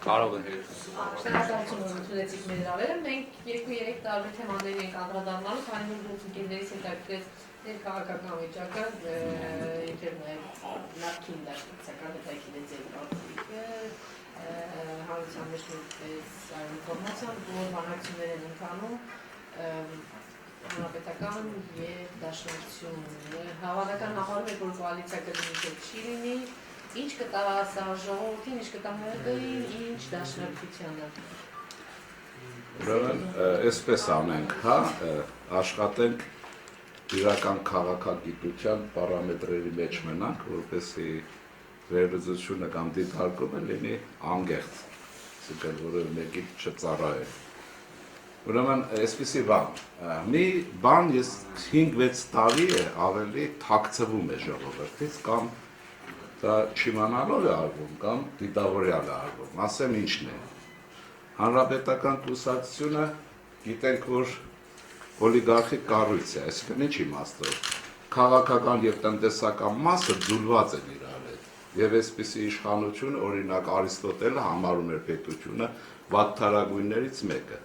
Կարող է Շնորհակալություն որ ընդունեցիք մեր հրավերը։ Մենք 2-3 տարբեր թեմաների ենք անդրադառնալու, քանի որ գործընկերներից հետաքրքրեց ներքաղաքական վիճակը, իբր նաև նախկին դաշնակցական հետաքրքրեց պատվիկը, հանրության մեջ նույնպես այլ ինֆորմացիան, որ բանակցություններ են ընթանում հանրապետական և դաշնակցություն։ Հավանական համարում եք, որ կոալիցիա կլինի, թե չի լինի, ինչ կտա սա ժողովրդին, ինչ կտա ՄՀԿ-ին, ինչ դաշնակցությանը։ Ուրեմն, այսպես անենք, հա, աշխատենք իրական քաղաքագիտության պարամետրերի մեջ մնանք, որպեսզի վերլուծությունը կամ դիտարկումը լինի անգեղծ, այսինքն որևէ մեկի չծառայել։ Ուրեմն, այսպիսի բան, մի բան ես 5-6 տարի է ավելի թաքցվում է ժողովրդից կամ դա չիմանալով է արվում կամ դիտավորյալ է արվում, ասեմ ինչն է։ Հանրապետական կուսակցությունը գիտենք, որ օլիգարխիկ կառույց է, այսինքն ինչ իմաստով, քաղաքական և տնտեսական մասը ձուլված են իրար հետ, և այսպիսի իշխանություն, օրինակ Արիստոտելը համարում էր պետությունը վատթարագույններից մեկը։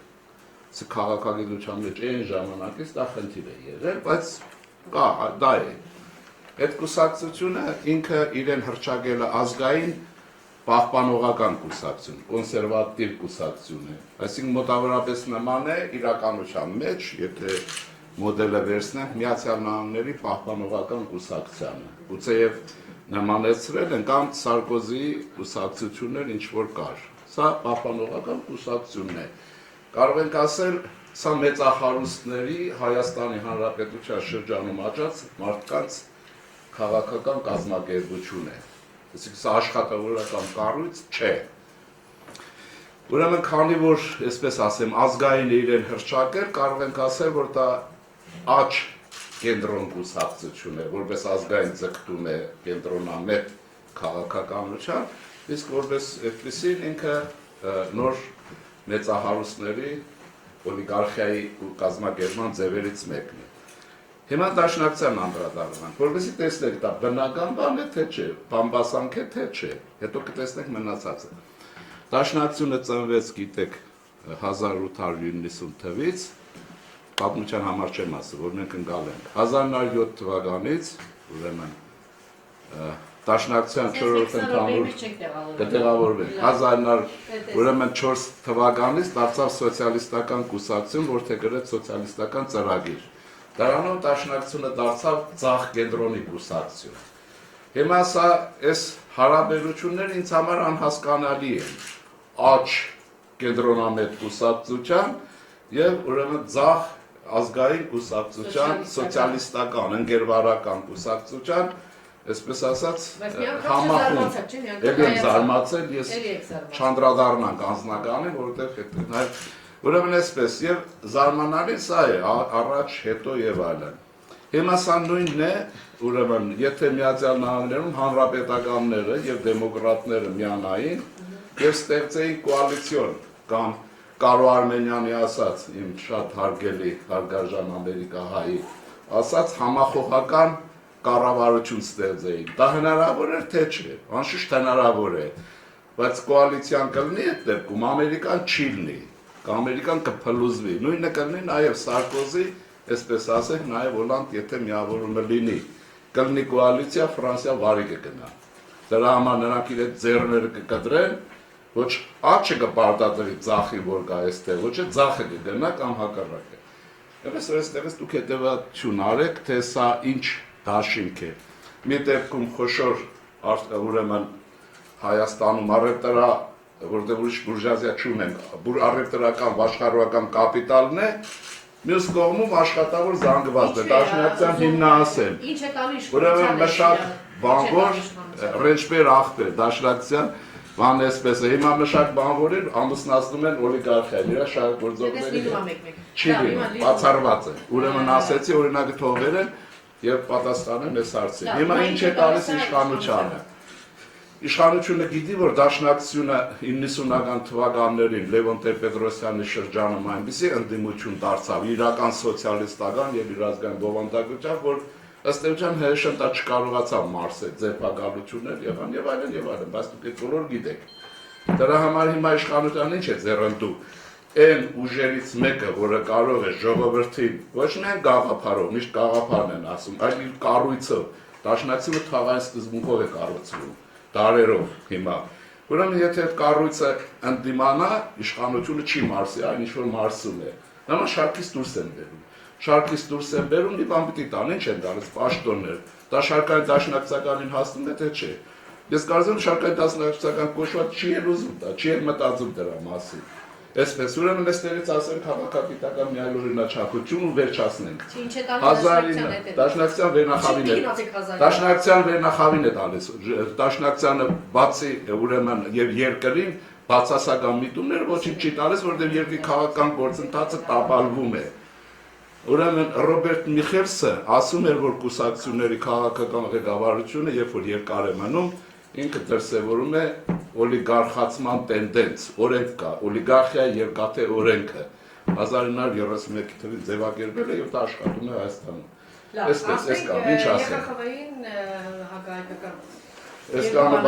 Քաղաքագիտության մեջ այն ժամանակից դա խնդիր է եղել, բայց կա, դա է։ Այդ կուսակցությունը ինքը իրեն հռչակել է ազգային պահպանողական կուսակցություն, կոնսերվատիվ կուսակցություն է, այսինքն մոտավորապես նման է իրականության մեջ, եթե մոդելը վերցնենք Միացյալ Նահանգների պահպանողական կուսակցությանը, գուցեև նմանեցրել են կամ Սարկոզիի կուսակցություններ ինչ որ կար, սա պահպանողական կուսակցությունն է, կարող ենք ասել, սա մեծախարուստների Հայաստանի Հանրապետության շրջանում աճած մարդկանց քաղաքական կազմակերպություն է, այսինքն սա աշխատավորական կառույց չէ։ Ուրեմն քանի որ, այսպես ասեմ, ազգային իրեն հռչակել, կարող ենք ասել, որ դա աճ կենտրոն կուսակցություն է, որպես ազգային ձգտում է կենտրոնամետ քաղաքականության, իսկ որպես այդպիսին ինքը նոր մեծահարուստների օլիգարխիայի կազմակերպման ձևերից մեկն է։ Հիմա դաշնակցության անդրադառնանք, որպեսզի տեսնենք դա բնական բան է, թե չէ, բամբասանք է, թե չէ, հետո կտեսնենք մնացածը։ Դաշնակցությունը ծնվեց, գիտեք, 1890 թվականից, պատմության համար չեմ ասում, որ մենք ընկալ ենք։ 1907 թվականից, ուրեմն, դաշնակցության 4-րդ ընդհանուր կտեղավորվենք, 1904 թվականից դարձավ սոցիալիստական կուսակցություն, որթե գրեց սոցիալիստական ծրագիր։ Դրանով դաշնակցությունը դարձավ ձախ կենտրոնի կուսակցություն։ Հիմա սա այս հարաբերությունները ինձ համար անհասկանալի են աճ կենտրոնամետ կուսակցության և ուրեմն ձախ ազգային կուսակցության, սոցիալիստական, ընկերվարական կուսակցության, այսպես ասած, համախում, էլի եմ զարմացել, ես չանդրադառնանք անձնականին, որովհետև ուրեմն այսպես, և զարմանալի սա է, առաջ, հետո և այլն։ Հիմա սա նույնն է, ուրեմն, եթե Միացյալ Նահանգներում հանրապետականները և դեմոկրատները միանային և ստեղծեին կոալիցիոն կամ Կարո Արմենյանի ասած, իմ շատ հարգելի հարգարժան ամերիկահայի ասած համախոհական կառավարություն ստեղծեին։ Դա հնարավոր էր, թե չէ, անշուշտ հնարավոր է, բայց կոալիցիան կլինի այդ դեպքում, Ամերիկան չի լինի, Ամերիկան կփլուզվի, նույնը կլինի նաև Սարկոզի, այսպես ասենք, նաև Հոլանդ, եթե միավորումը լինի, կլինի կոալիցիա, Ֆրանսիա վարի կգնա։ Դրա համար նրանք իրենց ձեռները կկտրեն, ոչ աճը կպարտադրի ձախին, որ կա այստեղ, ոչ է ձախը կգնա կամ հակառակը։ Եվս այստեղից դուք հետևություն արեք, թե սա ինչ դաշինք է։ Մի դեպքում խոշոր ուրեմն Հայաստանում առևտրա, որտեղ ուրիշ բուրժուազիա չունենք, առևտրական, աշխարհական կապիտալն է, մյուս կողմում աշխատավոր զանգված է, դաշնակցության հիմնահասել։ Ուրեմն մշակ բանվոր, ռենչպեր աղբեր, դաշնակցության բան էսպես է, հիմա մշակ բանվորին ամուսնացնում են օլիգարխիան, իրա շահագործողների չի լինում, բացառված է։ Ուրեմն ասեցի, օրինակը թողել են և պատասխանեն այս հարցին։ Հիմա ինչ է տալիս իշխանությանը։ Իշխանությունը գիտի, որ դաշնակցությունը 90-ական թվականներին Լևոն Տեր-Պետրոսյանի շրջանում այնպիսի ընդդիմություն դարձավ իրական սոցիալիստական և իր ազգային բովանդակությամբ, որ ըստ էության ՀՀՇ-ն դա չկարողացավ մարսել, ձերբակալություններ եղան և այլն, բայց դուք այդ բոլոր գիտեք։ Դրա համար հիմա իշխանության ինչ է ձեռնտու։ Այն ուժերից մեկը, որը կարող է ժողովրդին ոչ միայն գաղափարով, միշտ գաղափարն են ասում, այլ իր կառույցով, դաշնակցությունը թաղային սկզբունքով է կառուցվում, դարերով հիմա։ Ուրեմն եթե այդ կառույցը ընդդիմանա, իշխանությունը չի մարսի, այն ինչ որ մարսում է։ Նման շարքից դուրս են բերում։ Շարքից դուրս են բերում, մի բան պիտի տան, ինչ են տալիս պաշտոններ։ Դա շարքային դաշնակցականին հասնում է, թե չէ։ Ես կարծում եմ շարքային դաշնակցական կոչված չի էլ ուզում դա, չի էլ մտածում դրա մասին։ Այսպես ուրեմն այստեղից ասենք քաղաքագիտական մի այլ օրինաչափություն ու վերջացնենք։ Ինչ է տալիս դաշնակցության վերնախավին է։ Դաշնակցության վերնախավին է տալիս։ Դաշնակցությանը բացի ուրեմն եւ երկրին բացասական միտումներ ոչինչ չի տալիս, որովհետեւ երկրի քաղաքական գործընթացը տապալվում է։ Ուրեմն Ռոբերտ Միխելսը ասում էր, որ կուսակցությունների քաղաքական ղեկավարությունը, երբ որ երկար է մնում, ինքը դրսևորում է օլիգարխացման տենդենց, օրենք կա, օլիգարխիայի երկաթե օրենքը 1931 թվականին ձևակերպել է եւ դա աշխատում է Հայաստանում։ Այսպես կա, ինչ ասեմ։ Այս կանը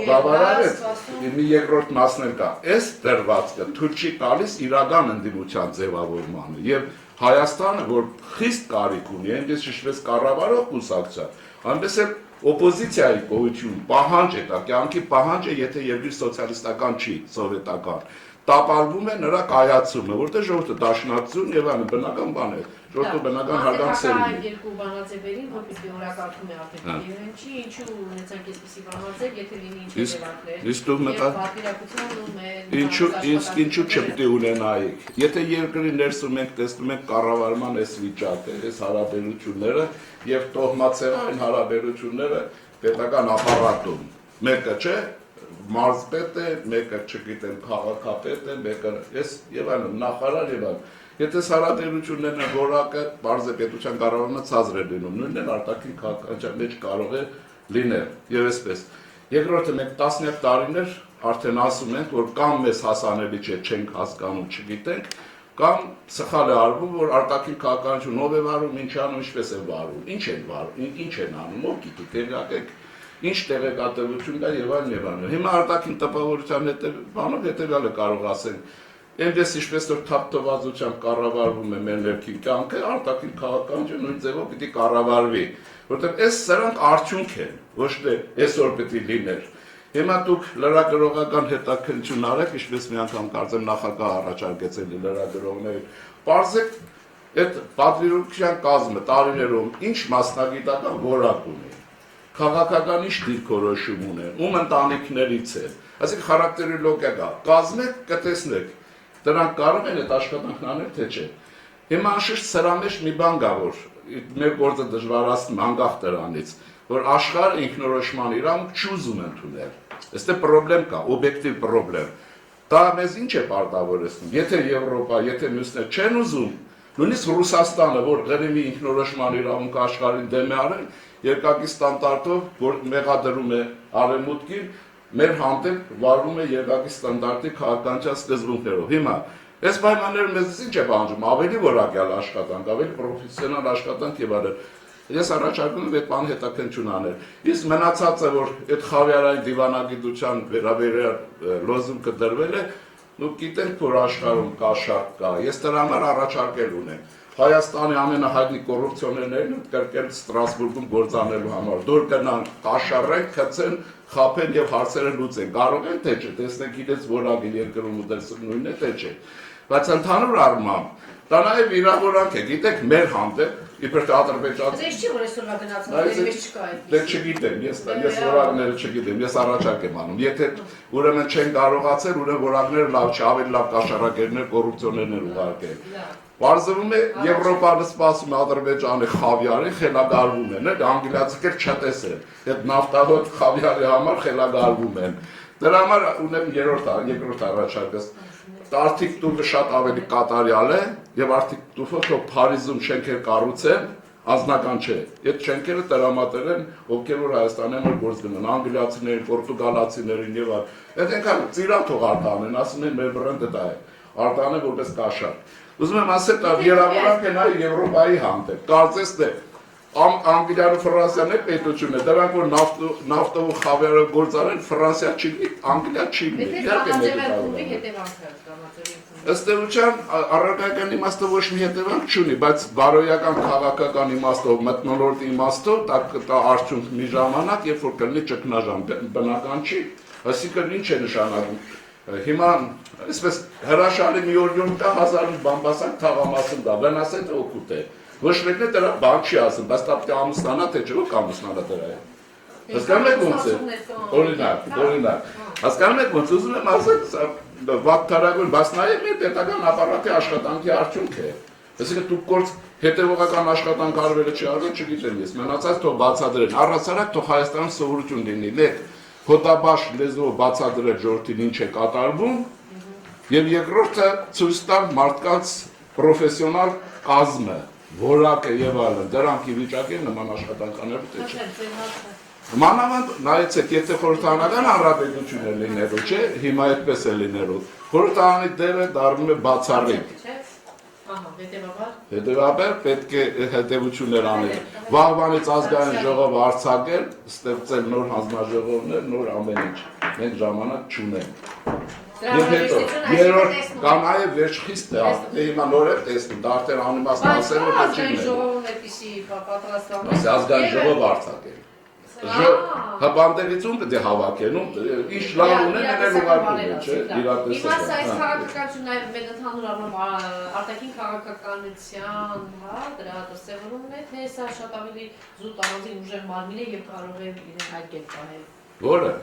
բավարարեց, մի երկրորդ մասն էլ կա։ Այս դրվածքը թույլ չի տալիս իրական ընդդիմության ձևավորմանը եւ Հայաստանը, որ խիստ կարիք ունի, այնպես շշվեց կառավարող կուսակցության, այնպես էլ օպոզիցիայի գոյություն, պահանջ է դա, կյանքի պահանջ է, եթե երկրի սոցիալիստական չի, սովետական, տապալվում է նրա կայացումը, որտեղ ժողովուրդը դաշնակցություն եւ այլն բնական բան է, ժողովուրդը բնական հարգանքսեր ունի։ Երկու բանաձևերին, որպեսզի օրակարգում է արտադրել, ինչու ունեցանք այսպիսի բանաձև, եթե լինի ինչ դեպքեր։ Իսկ դու մտա ինչու չպետք է ունենայիք։ Եթե երկրի ներսում մենք տեսնում ենք կառավարման այս վիճակը, այս հարաբերությունները եւ տոհմացեղային հարաբերությունները պետական ապարատում, մեկը չէ մարզպետ է, մեկը չգիտեմ քաղաքապետ է, մեկը ես եւ այլն նախարար եւ այլն։ Եթե հարաբերություններն են որակը բարձր պետության կառավարումը ցածր է լինում, նույնն էլ արտաքին քաղաքական մեջ կարող է լինել եւ այսպես։ Երկրորդը մենք տասնյակ տարիներ արդեն ասում ենք, որ կամ մեզ հասանելի չէ, չենք հասկանում, չգիտենք, կամ սխալ է արվում, որ արտաքին քաղաքականություն ով է վարում, ինչ անում, ինչպես է վարում, ինչ են վարում, ինչ են անում, ով գիտի, տեղյակ ինչ տեղեկատվություն կա եւ այլն։ Հիմա արտաքին տպավորության բանով հետեւյալը կարող ասենք, այնպես ինչպես որ թափթվածությամբ կառավարվում է մեր ներքին կյանքը, արտաքին քաղաքականությունը նույն ձևով պիտի կառավարվի, որովհետեւ այս սրանք արդյունք են, ոչ թե այսօր պիտի լիներ։ Հիմա դուք լրագրողական հետաքննություն արեք, ինչպես մի անգամ կարծեմ նախագահ առաջարկեց լրագրողներին, բարձեք այդ պատվիրության կազմը տարիներով ինչ մասնագիտական որակ ունի։ Քաղաքական ինչ դիրքորոշում ունեն, ում ընտանիքներից է, այսինքն խարակտերոլոգիա կա, կազմեք, կտեսնեք, դրանք կարող են այդ աշխատանքն անել, թե չէ։ Հիմա անշուշտ սրա մեջ մի բան կա, որ մեր գործը դժվարացնում անկախ դրանից, որ աշխարհը ինքնորոշման իրավունք չուզում ընդունել։ Այստեղ խնդրեմ կա, օբյեկտիվ խնդրեմ։ Դա մեզ ինչ է պարտավորեցնում։ Եթե Եվրոպա, եթե մյուսներ չեն ուզում, նույնիսկ Ռուսաստանը, որ ղրիմի ինքնորոշման իրավունք աշխարհին դեմ է արել, երկակի ստանդարտով, որ մեղադրում է արևմուտքին, մեր հանդեպ վարվում է երկակի ստանդարտի քաղաքականության սկզբունքներով։ Հիմա այս պայմանները մեզ ինչ է պահանջում, ավելի որակյալ աշխատանք, ավելի պրոֆեսիոնալ աշխատանք եւ այլն։ Ես առաջարկում եմ այդ բանը հետաքննություն անել։ Իսկ մնացածը, որ այդ խավիարային դիվանագիտության վերաբերյալ լոզունգը դրվել է, դուք գիտենք, որ աշխարհում կա շարք կա։ Ես դրա համար առաջարկել ունեմ։ Հայաստանի ամենահայտնի կոռուպցիոներներն կրկել Ստրասբուրգում գործանելու համար։ Դուր գնան, կաշառեն, գցեն, խափեն եւ հարցերը լուծեն։ Կարող են թե չէ, տեսնենք իրենց որակը երկրում ու դրսում նույնն է թե չէ։ Բայց ընդհանուր առմամբ դա նաեւ իրավունք է, գիտեք, մեր հանդեպ, իբր թե Ադրբեջան։ Ես չի որ այսօրվա գնացած, դեռ չկա այդ։ Դե չգիտեմ, ես որակները չգիտեմ, ես առաջարկ եմ անում։ Եթե ուրեմն չեն կարողացել, ուրեմն որակները լավ չի, ավելի լավ կաշառակերներ, կոռուպցիոներներ ուղարկել։ Պարզվում է Եվրոպանը սպասում է Ադրբեջանի խավիարի, խելագարվում են, անգլիացիներ չտեսեն, այդ նավթահոտ խավիարի համար խելագարվում են։ Դրա համար ունեմ երկրորդ առաջարկս։ Արդիկ տուֆը շատ ավելի կատարյալ է եւ արդիկ տուֆը թող Փարիզում շենքեր կառուցեն, անձնական չէ։ Այդ շենքերը տրամադրել են ովքեր որ Հայաստանին որ գործ գնան, անգլիացիներին, պորտուգալացիներին եւ այլ։ Այդ այնքան ծիրան թող արտանեն, ասում են մեր բրենդը դա է։ Արտանը որպես կաշառ։ Ուզում եմ ասել, դա երավորանք է նաև Եվրոպայի հանդեպ։ Կարծես թե Անգլիան ու Ֆրանսիան է պետությունն է, դրանք որ նավթով ու խավիարը գործարեն, Ֆրանսիա չի լինի, Անգլիա չի լինի։ Ըստ էության առարկայական իմաստով ոչ մի հետևանք չունի, բայց բարոյական քաղաքական իմաստով, մթնոլորտի իմաստով դա արդյունք մի ժամանակ, երբ որ կլինի ճգնաժամ, բնական չի, այսինքն ինչ է նշանակում։ Հիմա այսպես հրաշալի մի օրյուն կա 1000 բամբասակ թաղամասում դա, վնասել է օգուտ է։ Ոչ մեկն է դրա բան չի ասում, բայց դա պետք է ամուսնանա, թե չէ, ո՞ք ամուսնանա դրա հետ։ Հասկանում եք ոնց է։ Օրինակ։ Հասկանում եք ոնց ուզում եմ ասել, վատ թարագույն, բայց նաև մեր պետական ապարատի աշխատանքի արդյունք է։ Այսինքն դուք գործ հետևողական աշխատանք արվելը չի արվել, չգիտեմ ես, մնացած թող բացադրեն։ Առհասարակ թող Հայաստանում սովորություն լինի, լեկ հոտաբաշ լեզվով բացադրել ժողովրդին ինչ է կատարվում, եւ երկրորդը ցույց տալ մարդկանց պրոֆեսիոնալ կազմը, որակը եւ այլն, դրանք ի վիճակի են նման աշխատանք անել թե չէ։ Մանավանդ նայեցեք, եթե խորհրդարանական հանրապետություն է լինելու, չէ, հիմա այդպես է լինելու, խորհրդարանի դերը դառնում է բացառիկ։ Հետևաբար պետք է հետևություններ անել։ Վաղվանից ազգային ժողովը արձակել, ստեղծել նոր հանձնաժողովներ, նոր ամեն ինչ։ Մենք ժամանակ չունենք։ Եվ հետո, երրորդ կան նաև վերջխիստ է, հիմա նոր է տեսնում, դա արդեն անիմաստ ասել է ազգային ժողովն էպիսի պատրաստվում է։ Ազգային ժողով արձակել։ Հաբանդելիցում պետք է հավաքեն, ինչ լավ ունեն, էլ ուղարկում են, չէ, իրատեսական։ Իմաստ այս քաղաքականություն նաև մեր ընդհանուր առմամբ արտաքին քաղաքականության, դրա դրսևորումն է, թե սա շատ ավելի զուտ առանձին ուժեղ մարմին է եւ կարող է իրեն այդ կերպ պահել։ Որը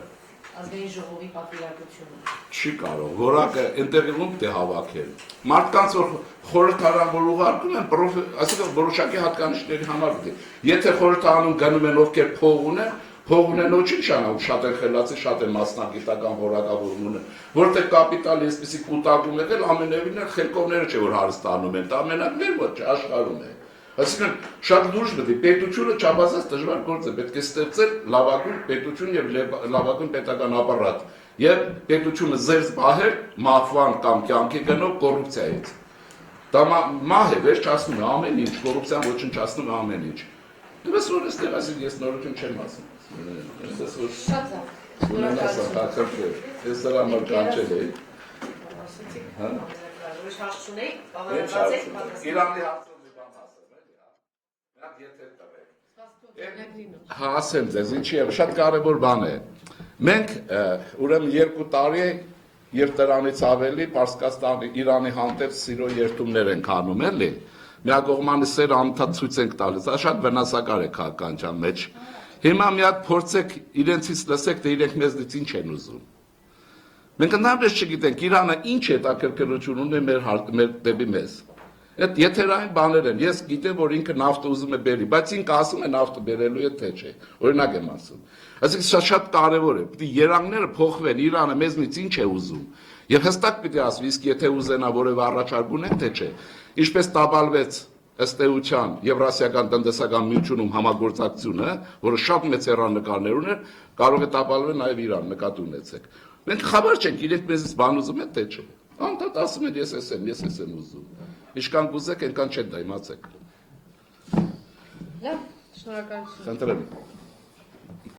ազգային ժողովի պատվիրակությունը։ Չի կարող, որակը ինտերվյում պետք է հավաքել։ Մարդկանց որ խորհրդարան որ ուղարկում են, այսինքն որոշակի հատկանիշների համար պետք է։ Եթե խորհրդարանում գնում են ովքեր փող ունեն ոչինչ շանավ, շատ են խելացի, շատ են մասնագիտական որակավորում ունեն, որտեղ կապիտալի այսպեսի կուտակում եղել, ամենևին էլ խելքովները չէ որ հարստանում են, դա մենակ մեր ոչ աշխարհում է։ Այսինքն շատ լուրջ պետք է պետությունը չափազանց դժվար գործ է, պետք է ստեղծել լավագույն պետություն եւ լավագույն պետական ապարատ եւ պետությունը զերծ պահել մահվան կամ կյանքի գնով կոռուպցիայից։ Դա մահ է, վերջացնում է ամեն ինչ, կոռուպցիան ոչնչացնում է ամեն ինչ։ Դες որ այստեղ ասի ես նորություն չեմ ասում։ Դες որ շատ լավ։ Ես դրա համար կանչել էի։ Հա։ Ուրիշ հարց չունեիք, բավականացեք պատասխան։ Իրանի հարցը Հա, ասեմ ձեզ, ինչի է, շատ կարևոր բան է։ Մենք ուրեմն 2 տարի եւ դրանից ավելի Պարսկաստանի Իրանի հանդեպ սիրո երթումներ ենք անում, էլի։ Միակողմանի սեր անընդհատ ցույց ենք տալիս, դա շատ վնասակար է քաղաքականության մեջ։ Հիմա մի հատ փորձեք իրենցից լսեք, թե իրենք մեզնից ինչ են ուզում։ Մենք ընդհանրապես չգիտենք Իրանը ինչ հետաքրքրություն ունի մեր դեպի մեզ։ Այդ եթերային բաներ են, ես գիտեմ, որ ինքը նավթը ուզում է բերի, բայց ինքը ասում է նավթը բերելու է թե չէ, օրինակ եմ ասում։ Այսինքն շատ կարևոր է, պետք է երանգները փոխվեն, Իրանը մեզնից ինչ է ուզում, եւ հստակ պետք է ասվի, իսկ եթե ուզենա որևէ առաջարկ ունեն թե չէ, ինչպես տապալվեց ըստ էության Եվրասիական տնտեսական միությունում համագործակցությունը, որը շատ մեծ հեռանկարներ ուներ, կարող է տապալվել նաեւ Իրան, նկատի ունեցեք։ Մենք խաբար չենք, իրենք մեզից բան ուզում են թե չէ։ Անդադ ասում են ես եմ ուզում։ Ինչքան կուզեք, այնքան չեն դա իմացեք։ Լավ, շնորհակալություն։ Խնդրեմ։